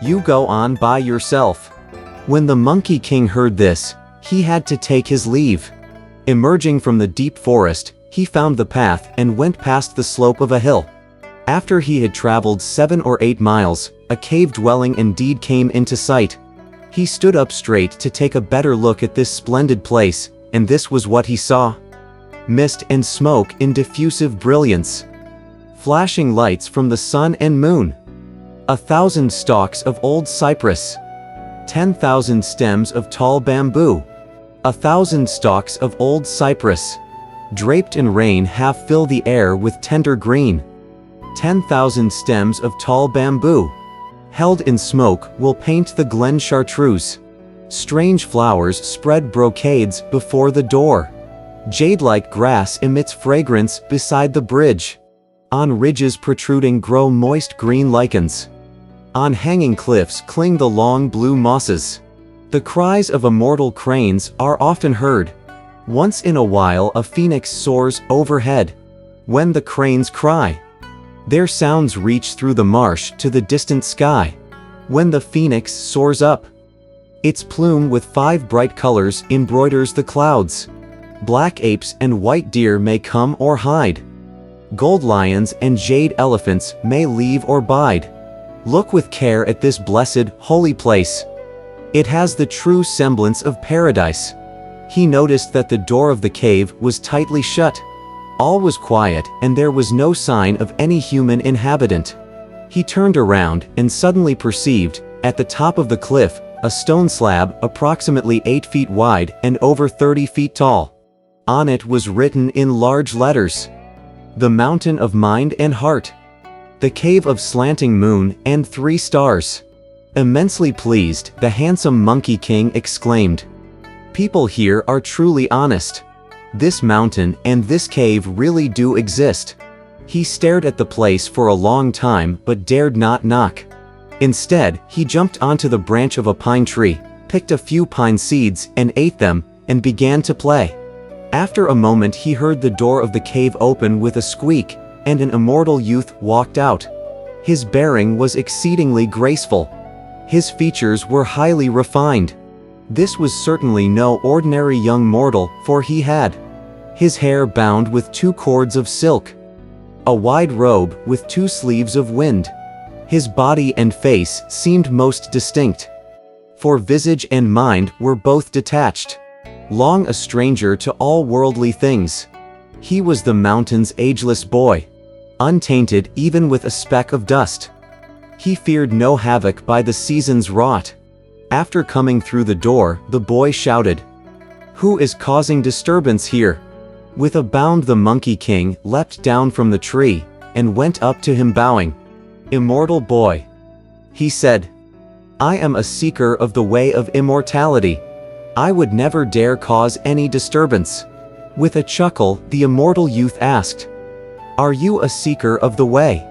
You go on by yourself." When the Monkey King heard this, he had to take his leave. Emerging from the deep forest, he found the path and went past the slope of a hill. After he had traveled 7 or 8 miles, a cave dwelling indeed came into sight. He stood up straight to take a better look at this splendid place, and this was what he saw. Mist and smoke in diffusive brilliance. Flashing lights from the sun and moon. 1,000 stalks of old cypress. 10,000 stems of tall bamboo. 1,000 stalks of old cypress, draped in rain, half fill the air with tender green. 10,000 stems of tall bamboo, held in smoke, will paint the glen chartreuse. Strange flowers spread brocades before the door. Jade-like grass emits fragrance beside the bridge. On ridges protruding grow moist green lichens. On hanging cliffs cling the long blue mosses. The cries of immortal cranes are often heard. Once in a while a phoenix soars overhead. When the cranes cry, their sounds reach through the marsh to the distant sky. When the phoenix soars up, its plume with 5 bright colors embroiders the clouds. Black apes and white deer may come or hide. Gold lions and jade elephants may leave or bide. Look with care at this blessed, holy place. It has the true semblance of paradise. He noticed that the door of the cave was tightly shut. All was quiet, and there was no sign of any human inhabitant. He turned around and suddenly perceived, at the top of the cliff, a stone slab approximately 8 feet wide and over 30 feet tall. On it was written in large letters, "The Mountain of Mind and Heart. The Cave of Slanting Moon and 3 Stars." Immensely pleased, the handsome Monkey King exclaimed, "People here are truly honest. This mountain and this cave really do exist." He stared at the place for a long time but dared not knock. Instead, he jumped onto the branch of a pine tree, picked a few pine seeds and ate them, and began to play. After a moment he heard the door of the cave open with a squeak, and an immortal youth walked out. His bearing was exceedingly graceful. His features were highly refined. This was certainly no ordinary young mortal, for he had his hair bound with 2 cords of silk, a wide robe with 2 sleeves of wind. His body and face seemed most distinct, for visage and mind were both detached. Long a stranger to all worldly things, he was the mountain's ageless boy, untainted even with a speck of dust. He feared no havoc by the seasons wrought. After coming through the door, the boy shouted, "Who is causing disturbance here?" With a bound the Monkey King leapt down from the tree, and went up to him bowing. "Immortal boy," he said, "I am a seeker of the way of immortality. I would never dare cause any disturbance." With a chuckle, the immortal youth asked, "Are you a seeker of the way?"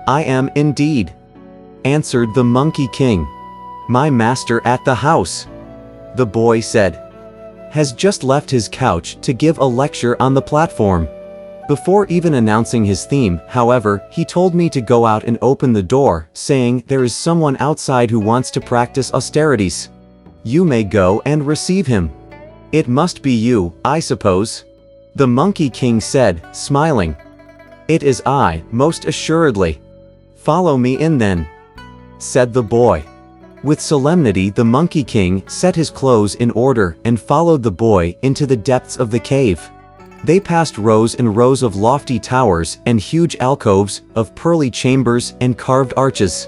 "I am indeed," answered the Monkey King. "My master at the house," the boy said, "has just left his couch to give a lecture on the platform." Before even announcing his theme, however, he told me to go out and open the door, saying, "There is someone outside who wants to practice austerities. You may go and receive him." "It must be you, I suppose," the Monkey King said, smiling. "It is I, most assuredly." "Follow me in then," said the boy. With solemnity the Monkey King set his clothes in order and followed the boy into the depths of the cave. They passed rows and rows of lofty towers and huge alcoves, of pearly chambers and carved arches.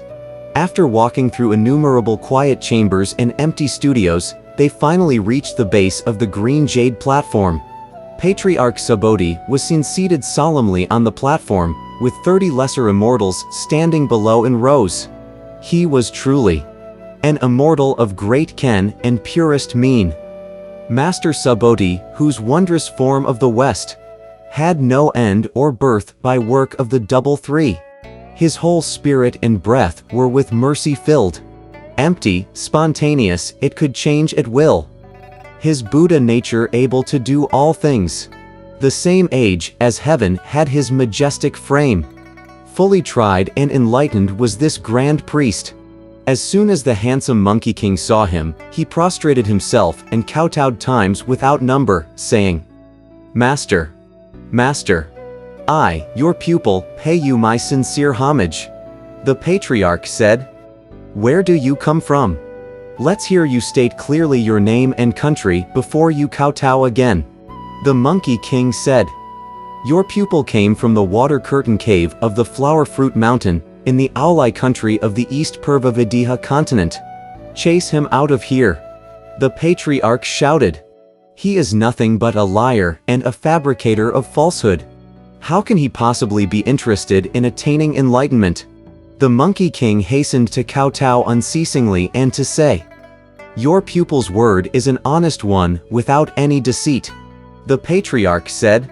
After walking through innumerable quiet chambers and empty studios, they finally reached the base of the green jade platform. Patriarch Subodhi was seen seated solemnly on the platform, with 30 lesser immortals standing below in rows. He was truly an immortal of great ken and purest mien. Master Subodhi, whose wondrous form of the West had no end or birth by work of the double three. His whole spirit and breath were with mercy filled. Empty, spontaneous, it could change at will. His Buddha nature able to do all things. The same age as heaven had his majestic frame. Fully tried and enlightened was this grand priest. As soon as the handsome Monkey King saw him, he prostrated himself and kowtowed times without number, saying, "Master! Master! I, your pupil, pay you my sincere homage." The patriarch said, "Where do you come from? Let's hear you state clearly your name and country before you kowtow again." The Monkey King said, "Your pupil came from the water curtain cave of the flower fruit mountain, in the Aulai country of the East Purva Vidya continent. Chase him out of here." The patriarch shouted, "He is nothing but a liar and a fabricator of falsehood. How can he possibly be interested in attaining enlightenment?" The Monkey King hastened to kowtow unceasingly and to say, "Your pupil's word is an honest one, without any deceit." The patriarch said,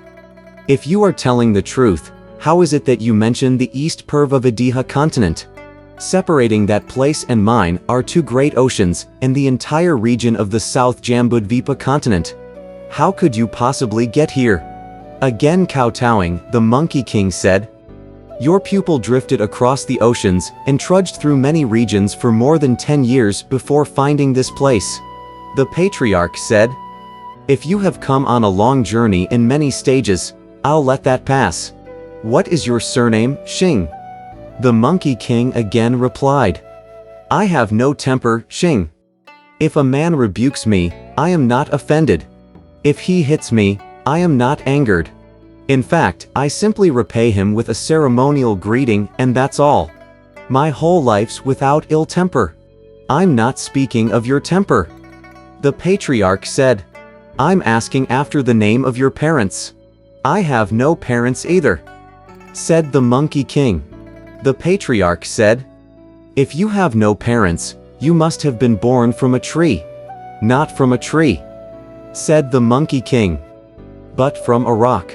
"If you are telling the truth, how is it that you mention the East Purva Vidya continent? Separating that place and mine are two great oceans and the entire region of the South Jambudvipa continent. How could you possibly get here?" Again kowtowing, the Monkey King said, "Your pupil drifted across the oceans and trudged through many regions for more than 10 years before finding this place." The patriarch said, "If you have come on a long journey in many stages, I'll let that pass. What is your surname, Xing?" The Monkey King again replied, "I have no temper, Xing. If a man rebukes me, I am not offended. If he hits me, I am not angered. In fact, I simply repay him with a ceremonial greeting and that's all. My whole life's without ill temper." "I'm not speaking of your temper." The patriarch said, "I'm asking after the name of your parents." "I have no parents either," said the Monkey King. The patriarch said, "If you have no parents, you must have been born from a tree." "Not from a tree," said the Monkey King, "but from a rock.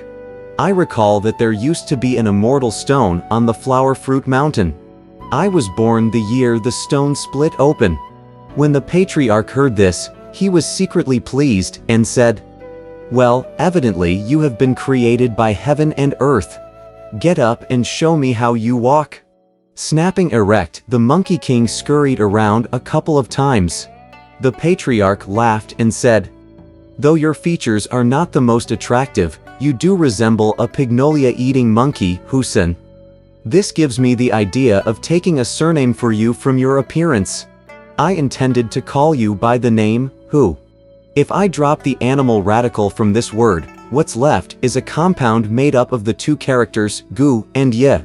I recall that there used to be an immortal stone on the Flower Fruit Mountain. I was born the year the stone split open." When the patriarch heard this, he was secretly pleased and said, "Well, evidently you have been created by heaven and earth. Get up and show me how you walk." Snapping erect, the Monkey King scurried around a couple of times. The patriarch laughed and said, "Though your features are not the most attractive, you do resemble a pignolia-eating monkey, Husin. This gives me the idea of taking a surname for you from your appearance. I intended to call you by the name, Hu. If I drop the animal radical from this word, what's left is a compound made up of the two characters gu and ye.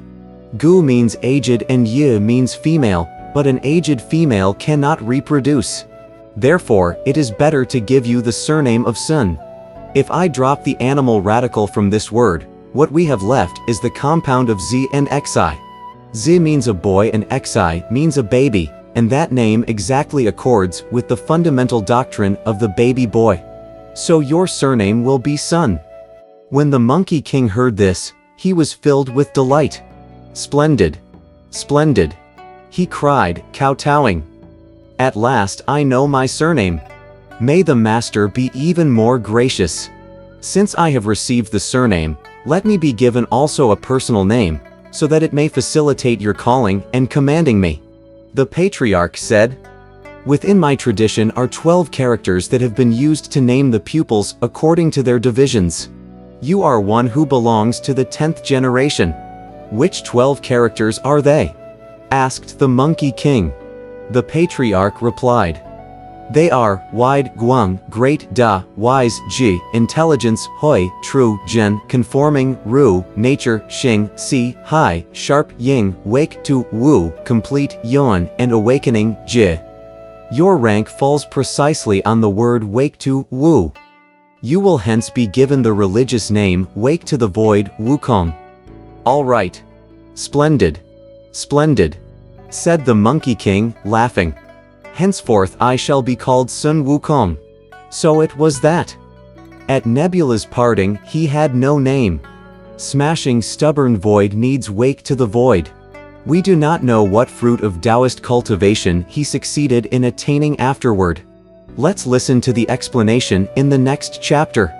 Gu means aged and ye means female, but an aged female cannot reproduce. Therefore, it is better to give you the surname of Sun. If I drop the animal radical from this word, what we have left is the compound of Z and Xi. Z means a boy and Xi means a baby, and that name exactly accords with the fundamental doctrine of the baby boy. So your surname will be Sun." When the Monkey King heard this, he was filled with delight. "Splendid! Splendid!" he cried, kowtowing. "At last I know my surname. May the master be even more gracious. Since I have received the surname, let me be given also a personal name, so that it may facilitate your calling and commanding me." The patriarch said, "Within my tradition are 12 characters that have been used to name the pupils according to their divisions. You are one who belongs to the 10th generation. Which 12 characters are they?" asked the Monkey King. The patriarch replied, "They are, wide, guang, great, da, wise, ji, intelligence, hoi, true, gen, conforming, ru, nature, xing, si, hai, sharp, ying, wake, tu, wu, complete, yuan, and awakening, ji. Your rank falls precisely on the word wake to wu. You will hence be given the religious name wake to the void, Wukong." "All right. Splendid. Splendid," said the Monkey King, laughing. "Henceforth I shall be called Sun Wukong." So it was that. At Nebula's parting, he had no name. Smashing stubborn void needs wake to the void. We do not know what fruit of Taoist cultivation he succeeded in attaining afterward. Let's listen to the explanation in the next chapter.